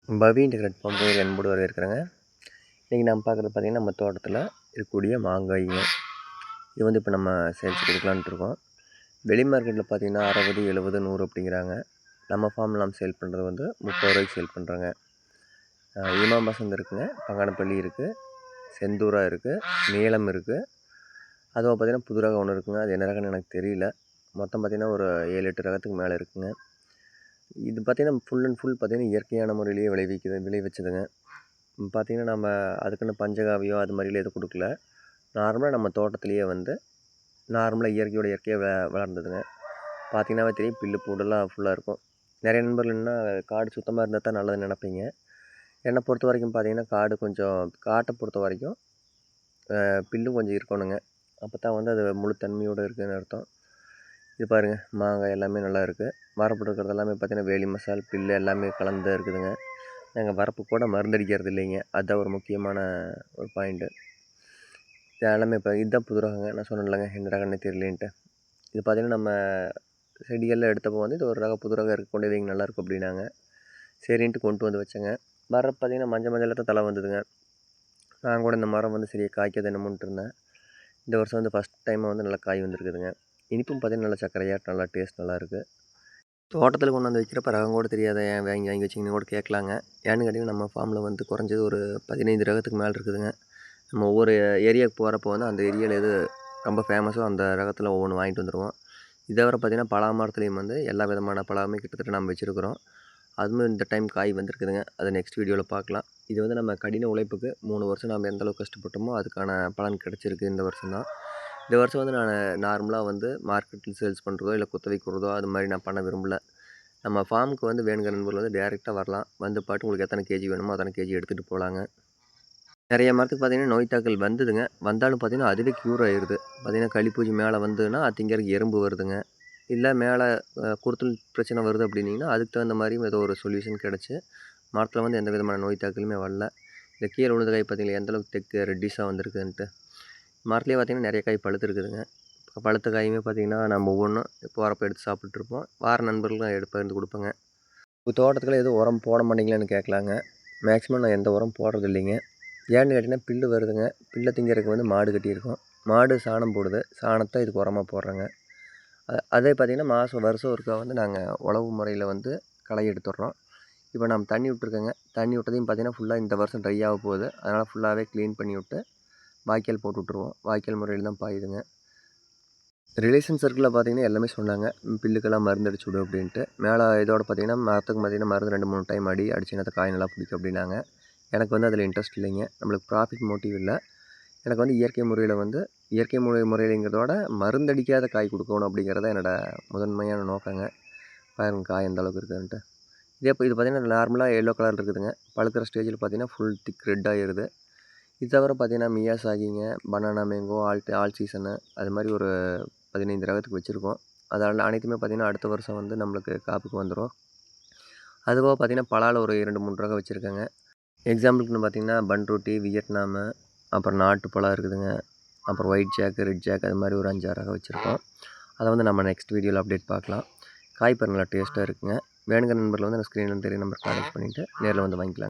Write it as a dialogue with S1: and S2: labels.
S1: பவி integrate form பேர் என்போடு வரவேற்கிறேங்க. இன்றைக்கி நம்ம பார்க்குறது பார்த்திங்கன்னா நம்ம தோட்டத்தில் இருக்கக்கூடிய மாங்காய்ங்க. இது வந்து இப்போ நம்ம சேல்ஸ் கொடுக்கலான்ட்டு இருக்கோம். வெளி மார்க்கெட்டில் பார்த்திங்கன்னா 60, 70, 100 அப்படிங்கிறாங்க. நம்ம ஃபார்மில் நம்ம சேல் பண்ணுறது வந்து 30 ரூபாய்க்கு சேல் பண்ணுறோங்க. இமாம் பசந்த் இருக்குங்க, பங்கானப்பள்ளி இருக்குது, செந்தூரா இருக்குது, நீளம் இருக்குது. அதுவும் பார்த்திங்கன்னா புது ரகம் ஒன்று இருக்குங்க. அது என்ன ரகம்னு எனக்கு தெரியல. மொத்தம் பார்த்திங்கன்னா ஒரு 7-8 ரகத்துக்கு மேலே இருக்குங்க. இது பார்த்திங்கன்னா ஃபுல் அண்ட் ஃபுல் பார்த்திங்கன்னா இயற்கையான முறையிலேயே விளைவிச்சதுங்க. பார்த்திங்கன்னா நம்ம அதுக்குன்னு பஞ்சகாவியோ அது மாதிரிலாம் எதுவும் கொடுக்கல. நார்மலாக நம்ம தோட்டத்துலேயே வந்து நார்மலாக இயற்கையாக வளர்ந்ததுங்க. பார்த்திங்கன்னாவே தெரியும், புல்லு பூடெல்லாம் ஃபுல்லாக இருக்கும். நிறைய நண்பர்கள் என்ன காடு சுத்தமாக இருந்தால் தான் நல்லதுன்னு நினைப்பீங்க. என்னை பொறுத்த வரைக்கும் பார்த்திங்கன்னா காட்டை பொறுத்த வரைக்கும் புல்லும் கொஞ்சம் இருக்கணுங்க. அப்போ தான் வந்து அது முழு தன்மையோடு இருக்குதுன்னு அர்த்தம். இது பாருங்கள், மாங்காய் எல்லாமே நல்லா இருக்குது. வரப்பு இருக்கிறது எல்லாமே பார்த்திங்கன்னா வேலி மசால் புல்லு எல்லாமே கலந்து இருக்குதுங்க. நாங்கள் வரப்பு கூட மருந்தடிக்கிறது இல்லைங்க. அதுதான் ஒரு முக்கியமான ஒரு பாயிண்ட்டு. இது எல்லாமே இப்போ இதுதான் புது ரகங்க. நான் சொன்னேன் இல்லைங்க, என்ன ரகம்னு தெரியலேன்ட்டு. இது பார்த்திங்கன்னா நம்ம செடிகளில் எடுத்தப்போ வந்து இது ஒரு ரகம் புது ரகம் இருக்குது, கொண்டு வைங்க நல்லாயிருக்கும் அப்படின்னாங்க. சரின்ட்டு கொண்டு வந்து வச்சேங்க. வரப்பு பார்த்திங்கன்னா மஞ்சள் தான் தலை வந்ததுங்க. நான் கூட இந்த மரம் வந்து சரியாக காய்க்காது என்னமோன்ட்டு இருந்தேன். இந்த வருஷம் வந்து ஃபஸ்ட் டைமாக வந்து நல்லா காய் வந்துருக்குதுங்க. இனிப்பும் பார்த்திங்கன்னா நல்லா சர்க்கரையாக நல்லா டேஸ்ட் நல்லாயிருக்கு. தோட்டத்தில் கொண்டு வந்து வைக்கிறப்ப ரகம் கூட தெரியாத ஏன் வாங்கி வச்சிங்கன்னு கூட கேட்கலாங்க. ஏன்னு கேட்டிங்கன்னா நம்ம ஃபார்மில் வந்து குறைஞ்சது ஒரு 15 ரகத்துக்கு மேலே இருக்குதுங்க. நம்ம ஒவ்வொரு ஏரியாவுக்கு போகிறப்போ வந்து அந்த ஏரியாவில் எது ரொம்ப ஃபேமஸோ அந்த ரகத்தில் ஒவ்வொன்று வாங்கிட்டு வந்துடுவோம். இதை வர பார்த்திங்கன்னா பலா மரத்துலேயும் வந்து எல்லா விதமான பலாமே கிட்டத்தட்ட நம்ம வச்சுருக்குறோம். அதுவும் இந்த டைம் காய் வந்திருக்குதுங்க. அதை நெக்ஸ்ட் வீடியோவில் பார்க்கலாம். இது வந்து நம்ம கடின உழைப்புக்கு 3 வருஷம் நம்ம எந்தளவுக்கு கஷ்டப்பட்டோமோ அதுக்கான பலன் கிடச்சிருக்கு இந்த வருஷம் தான். இந்த வருஷம் வந்து நான் நார்மலாக வந்து மார்க்கெட்டில் சேல்ஸ் பண்ணுறதோ இல்லை குத்தகை கொடுறதோ அது மாதிரி நான் பண்ண விரும்பலை. நம்ம ஃபார்முக்கு வந்து வேணுங்கிற நண்பர்கள் வந்து டேரெக்டாக வரலாம். வந்து பாட்டு உங்களுக்கு எத்தனை கேஜி வேணுமோ அத்தனை கேஜி எடுத்துகிட்டு போகலாங்க. நிறைய மரத்துக்கு பார்த்திங்கன்னா நோய் தாக்கல் வந்ததுங்க. வந்தாலும் பார்த்திங்கன்னா அதுவே க்யூர் ஆயிடுது. பார்த்திங்கன்னா களிப்பூச்சி மேலே வந்ததுன்னா அது திங்கிறதுக்கு எறும்பு வருதுங்க. இல்லை மேலே குருத்தல் பிரச்சனை வருது அப்படின்னிங்கன்னா அதுக்கு தகுந்த மாதிரியும் ஏதோ ஒரு சொல்யூஷன் கிடச்சி மரத்தில் வந்து எந்த விதமான நோய் தாக்கலுமே வரல. இந்த கீழே விழுந்த காய் பார்த்திங்களா எந்தளவுக்கு தெற்கு ரெட்டிஸாக வந்திருக்குதுன்ட்டு. மரத்துலேயே பார்த்திங்கன்னா நிறைய காய் பழுத்துருக்குதுங்க. பழுத்த காயுமே பார்த்திங்கன்னா நம்ம ஒவ்வொன்றும் போகிறப்ப எடுத்து சாப்பிட்டுருப்போம். வார நண்பர்களும் பகிர்ந்து கொடுப்பேங்க. உங்கள் தோட்டத்துக்குள்ள எதுவும் உரம் போட மாட்டீங்களான்னு கேட்கலாங்க. மேக்ஸிமம் நான் எந்த உரம் போடுறது இல்லைங்க. ஏன்னு கேட்டிங்கன்னா புல்லு வருதுங்க. புல்லை திங்கிறதுக்கு வந்து மாடு கட்டியிருக்கோம். மாடு சாணம் போடுது. சாணத்தை இதுக்கு உரமாக போடுறேங்க. அதே பார்த்திங்கன்னா வருஷம் ஒருக்கா வந்து நாங்கள் உழவு முறையில் வந்து களை எடுத்துடுறோம். இப்போ நம்ம தண்ணி விட்ருக்கோங்க. தண்ணி விட்டதையும் பார்த்திங்கன்னா ஃபுல்லாக இந்த வருஷம் ட்ரை ஆக போகுது. அதனால் ஃபுல்லாகவே க்ளீன் பண்ணி விட்டு வாய்க்கால் போட்டு விட்ருவோம். வாய்க்கால் முறையில் தான் பாயுதுங்க. ரிலேஷன் சர்க்கிளில் பார்த்திங்கன்னா எல்லாமே சொன்னாங்க, புல்லுக்கெல்லாம் மருந்து அடிச்சு விடு அப்படின்ட்டு. மேலே இதோட பார்த்திங்கன்னா மரத்துக்கு பார்த்திங்கன்னா மருந்து 2-3 டைம் அடிச்சுன்னா காய் நல்லா பிடிக்கும் அப்படின்னாங்க. எனக்கு வந்து அதில் இன்ட்ரெஸ்ட் இல்லைங்க. நம்மளுக்கு ப்ராஃபிட் மோட்டிவ் இல்லை. எனக்கு வந்து இயற்கை முறையிலங்கிறதோட மருந்தடிக்காத காய் கொடுக்கணும் அப்படிங்கிறத என்னோடய முதன்மையான நோக்கங்க. பாருங்க காய் எந்த அளவுக்கு இருக்குதுன்ட்டு. இது பார்த்திங்கன்னா நார்மலாக எல்லோ கலர் இருக்குதுங்க. பழுக்கிற ஸ்டேஜில் பார்த்திங்கன்னா ஃபுல் திக் ரெட் ஆகிடுது. இது தவிர பார்த்திங்கன்னா மியாசாகிங்க, பனானா மேங்கோ, ஆல் சீசனு அது மாதிரி ஒரு 15 ரகத்துக்கு வச்சுருக்கோம். அதனால் அனைத்துமே பார்த்திங்கன்னா அடுத்த வருஷம் வந்து நம்மளுக்கு காப்புக்கு வந்துடும். அதுபோக பார்த்திங்கன்னா பலாவில் ஒரு 2-3 ரகம் வச்சுருக்கேங்க. எக்ஸாம்பிளுக்குன்னு பார்த்திங்கன்னா பன்ருட்டி, வியட்நாமு, அப்புறம் நாட்டு பழம் இருக்குதுங்க. அப்புறம் ஒயிட் ஜாக், ரெட் ஜாக் அது மாதிரி ஒரு 5-6 ரகம் வச்சுருக்கோம். அதை வந்து நம்ம நெக்ஸ்ட் வீடியோவில் அப்டேட் பார்க்கலாம். காய் பாருங்க நல்லா டேஸ்ட்டாக இருக்குங்க. வேணுங்கிற நண்பர்கள் வந்து நான் ஸ்க்ரீனில் தெரிய நம்பர் கான்டெக்ட் பண்ணிவிட்டு நேரில் வந்து வாங்கிக்கலாம்.